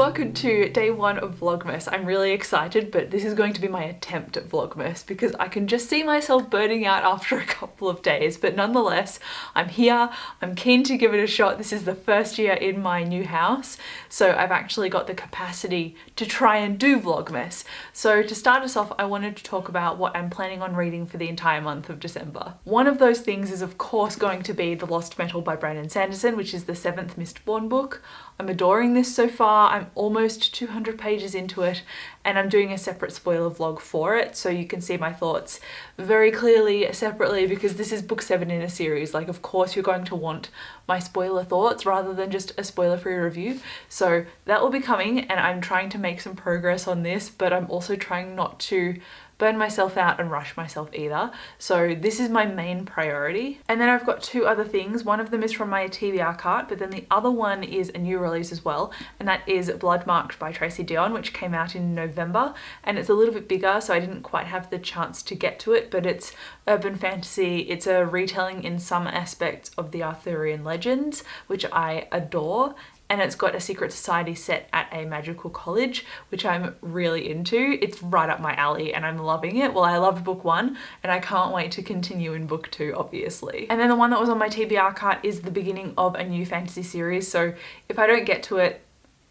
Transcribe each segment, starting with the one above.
welcome to day one of Vlogmas. I'm really excited, but this is going to be my attempt at Vlogmas because I can just see myself burning out after a couple of days, but nonetheless, I'm here, I'm keen to give it a shot. This is the first year in my new house, so I've actually got the capacity to try and do Vlogmas. So to start us off, I wanted to talk about what I'm planning on reading for the entire month of December. One of those things is of course going to be The Lost Metal by Brandon Sanderson, which is the 7th Mistborn book. I'm adoring this so far. I'm almost 200 pages into it and I'm doing a separate spoiler vlog for it so you can see my thoughts very clearly separately because this is book 7 in a series. Like, of course you're going to want my spoiler thoughts rather than just a spoiler-free review. So that will be coming and I'm trying to make some progress on this, but I'm also trying not to burn myself out and rush myself either. So this is my main priority. And then I've got two other things. One of them is from my TBR cart, but then the other one is a new release as well. And that is Blood Marked by Tracy Deonn, which came out in November. And it's a little bit bigger, so I didn't quite have the chance to get to it, but it's urban fantasy. It's a retelling in some aspects of the Arthurian legends, which I adore. And it's got a secret society set at a magical college, which I'm really into. It's right up my alley and I'm loving it. Well, I loved book 1 and I can't wait to continue in book 2, obviously. And then the one that was on my TBR cart is the beginning of a new fantasy series. So if I don't get to it,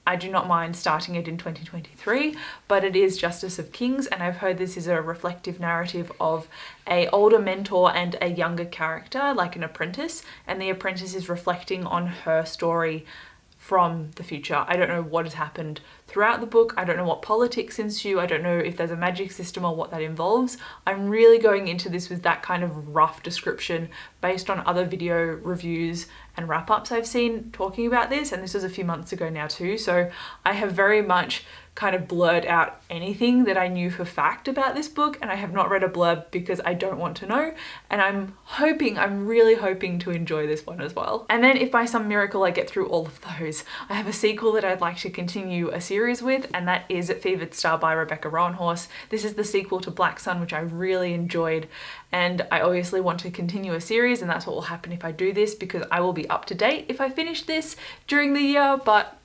I do not mind starting it in 2023, but it is Justice of Kings, and I've heard this is a reflective narrative of an older mentor and a younger character, like an apprentice, and the apprentice is reflecting on her story from the future. I don't know what has happened throughout the book. I don't know what politics ensue. I don't know if there's a magic system or what that involves. I'm really going into this with that kind of rough description based on other video reviews and wrap-ups I've seen talking about this, and this was a few months ago now too, so I have very much kind of blurred out anything that I knew for fact about this book, and I have not read a blurb because I don't want to know, and I'm really hoping to enjoy this one as well. And then if by some miracle I get through all of those, I have a sequel that I'd like to continue a series with, and that is Fevered Star by Rebecca Roanhorse. This is the sequel to Black Sun, which I really enjoyed, and I obviously want to continue a series, and that's what will happen if I do this, because I will be up to date if I finish this during the year, but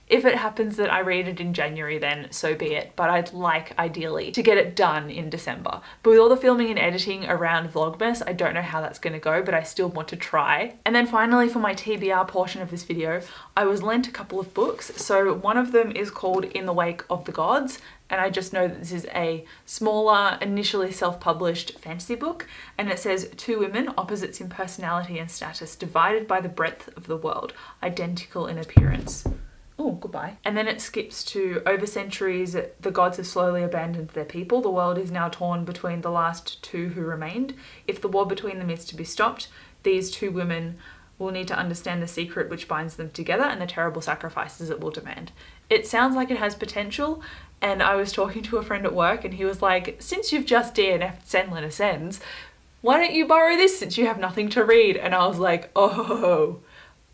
if it happens that I read it in January, then so be it. But I'd like, ideally, to get it done in December. But with all the filming and editing around Vlogmas, I don't know how that's going to go, but I still want to try. And then finally, for my TBR portion of this video, I was lent a couple of books. So one of them is called In the Wake of the Gods, and I just know that this is a smaller, initially self-published fantasy book, and it says, 2 women, opposites in personality and status, divided by the breadth of the world, identical in appearance. Oh, goodbye. And then it skips to, over centuries, the gods have slowly abandoned their people. The world is now torn between the last 2 who remained. If the war between them is to be stopped, these 2 women will need to understand the secret which binds them together and the terrible sacrifices it will demand. It sounds like it has potential, and I was talking to a friend at work and he was like, since you've just DNF'd Senlin Ascends, why don't you borrow this since you have nothing to read? And I was like, oh,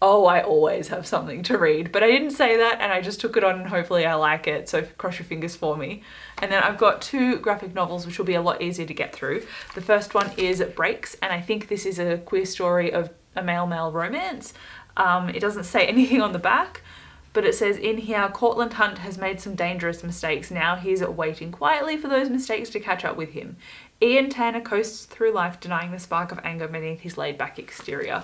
I always have something to read. But I didn't say that, and I just took it on and hopefully I like it, so cross your fingers for me. And then I've got 2 graphic novels which will be a lot easier to get through. The first one is Breaks, and I think this is a queer story of a male-male romance. It doesn't say anything on the back, but it says in here, Cortland Hunt has made some dangerous mistakes. Now he's waiting quietly for those mistakes to catch up with him. Ian Tanner coasts through life denying the spark of anger beneath his laid-back exterior.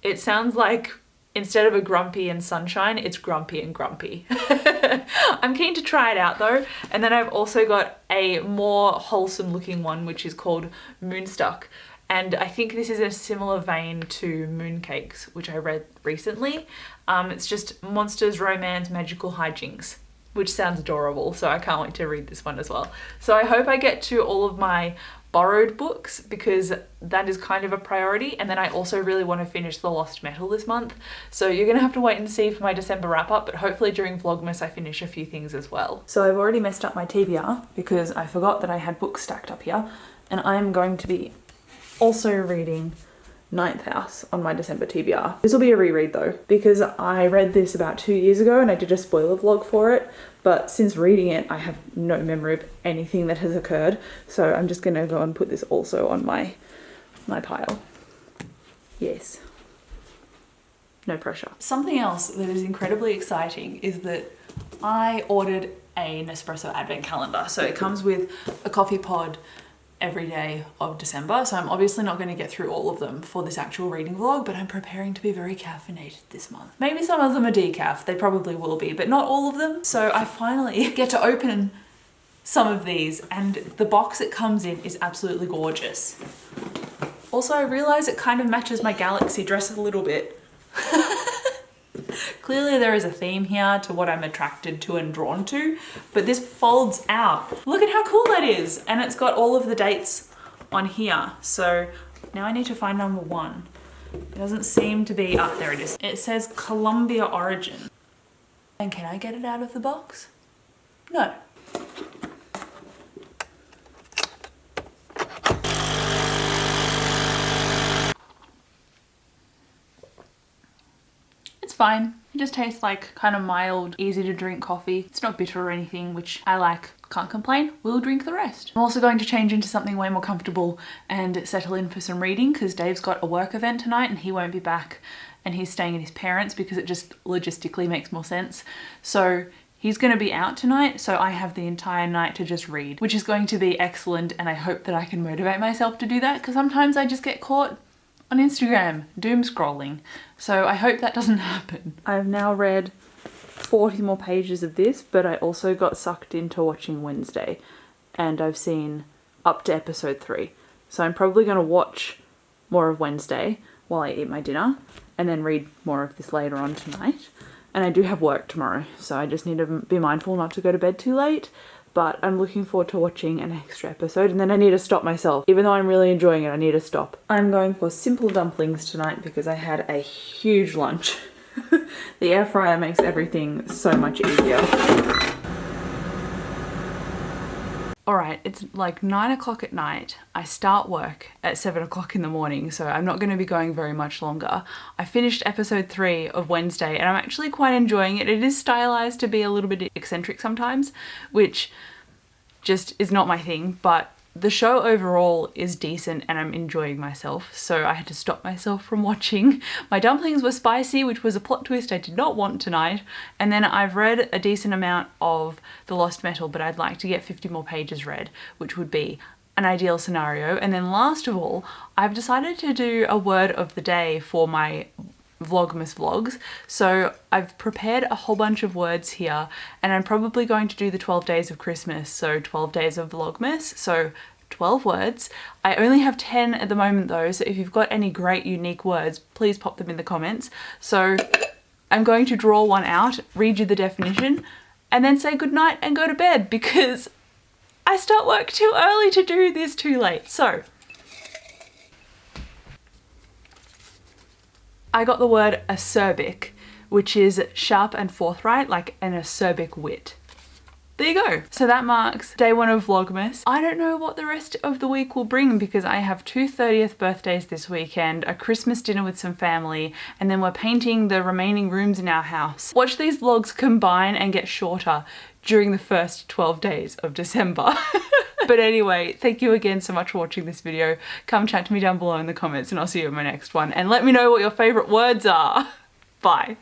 It sounds like instead of a grumpy and sunshine, it's grumpy and grumpy. I'm keen to try it out though. And then I've also got a more wholesome looking one, which is called Moonstuck. And I think this is a similar vein to Mooncakes, which I read recently. It's just monsters, romance, magical hijinks, which sounds adorable. So I can't wait to read this one as well. So I hope I get to all of my borrowed books because that is kind of a priority, and then I also really want to finish The Lost Metal this month, so you're gonna have to wait and see for my December wrap up, but hopefully during Vlogmas I finish a few things as well. So I've already messed up my TBR because I forgot that I had books stacked up here, and I'm going to be also reading Ninth House on my December TBR. This will be a reread though, because I read this about 2 years ago and I did a spoiler vlog for it, but since reading it I have no memory of anything that has occurred, so I'm just gonna go and put this also on my pile. Yes. no pressure. Something else that is incredibly exciting is that I ordered a Nespresso advent calendar. So it comes with a coffee pod every day of December. So I'm obviously not going to get through all of them for this actual reading vlog, but I'm preparing to be very caffeinated this month. Maybe some of them are decaf, they probably will be, but not all of them. So I finally get to open some of these, and the box it comes in is absolutely gorgeous. Also, I realize it kind of matches my galaxy dress a little bit. Clearly there is a theme here to what I'm attracted to and drawn to, but this folds out. Look at how cool that is. And it's got all of the dates on here. So now I need to find number 1. It doesn't seem to be, there it is. It says Colombia origin. And can I get it out of the box? No. Fine. It just tastes like kind of mild, easy to drink coffee. It's not bitter or anything, which I like. Can't complain. We'll drink the rest. I'm also going to change into something way more comfortable and settle in for some reading because Dave's got a work event tonight and he won't be back, and he's staying at his parents because it just logistically makes more sense. So he's going to be out tonight, so I have the entire night to just read, which is going to be excellent, and I hope that I can motivate myself to do that because sometimes I just get caught on Instagram doom scrolling. So I hope that doesn't happen. I've now read 40 more pages of this, but I also got sucked into watching Wednesday and I've seen up to episode 3. So I'm probably going to watch more of Wednesday while I eat my dinner and then read more of this later on tonight. And I do have work tomorrow, so I just need to be mindful not to go to bed too late. But I'm looking forward to watching an extra episode, and then I need to stop myself. Even though I'm really enjoying it, I need to stop. I'm going for simple dumplings tonight because I had a huge lunch. The air fryer makes everything so much easier. Alright, it's like 9 o'clock at night. I start work at 7 o'clock in the morning, so I'm not going to be going very much longer. I finished episode 3 of Wednesday and I'm actually quite enjoying it. It is stylized to be a little bit eccentric sometimes, which just is not my thing, but the show overall is decent and I'm enjoying myself, so I had to stop myself from watching. My dumplings were spicy, which was a plot twist I did not want tonight, and then I've read a decent amount of The Lost Metal, but I'd like to get 50 more pages read, which would be an ideal scenario. And then last of all, I've decided to do a word of the day for my VLOGMAS vlogs. So I've prepared a whole bunch of words here, and I'm probably going to do the 12 days of Christmas, so 12 days of VLOGMAS, so 12 words. I only have 10 at the moment though, so if you've got any great unique words, please pop them in the comments. So I'm going to draw one out, read you the definition, and then say goodnight and go to bed because I start work too early to do this too late. So I got the word acerbic, which is sharp and forthright, like an acerbic wit. There you go. So that marks day 1 of Vlogmas. I don't know what the rest of the week will bring because I have 2 30th birthdays this weekend, a Christmas dinner with some family, and then we're painting the remaining rooms in our house. Watch these vlogs combine and get shorter during the first 12 days of December. But anyway, thank you again so much for watching this video. Come chat to me down below in the comments and I'll see you in my next one. And let me know what your favorite words are. Bye.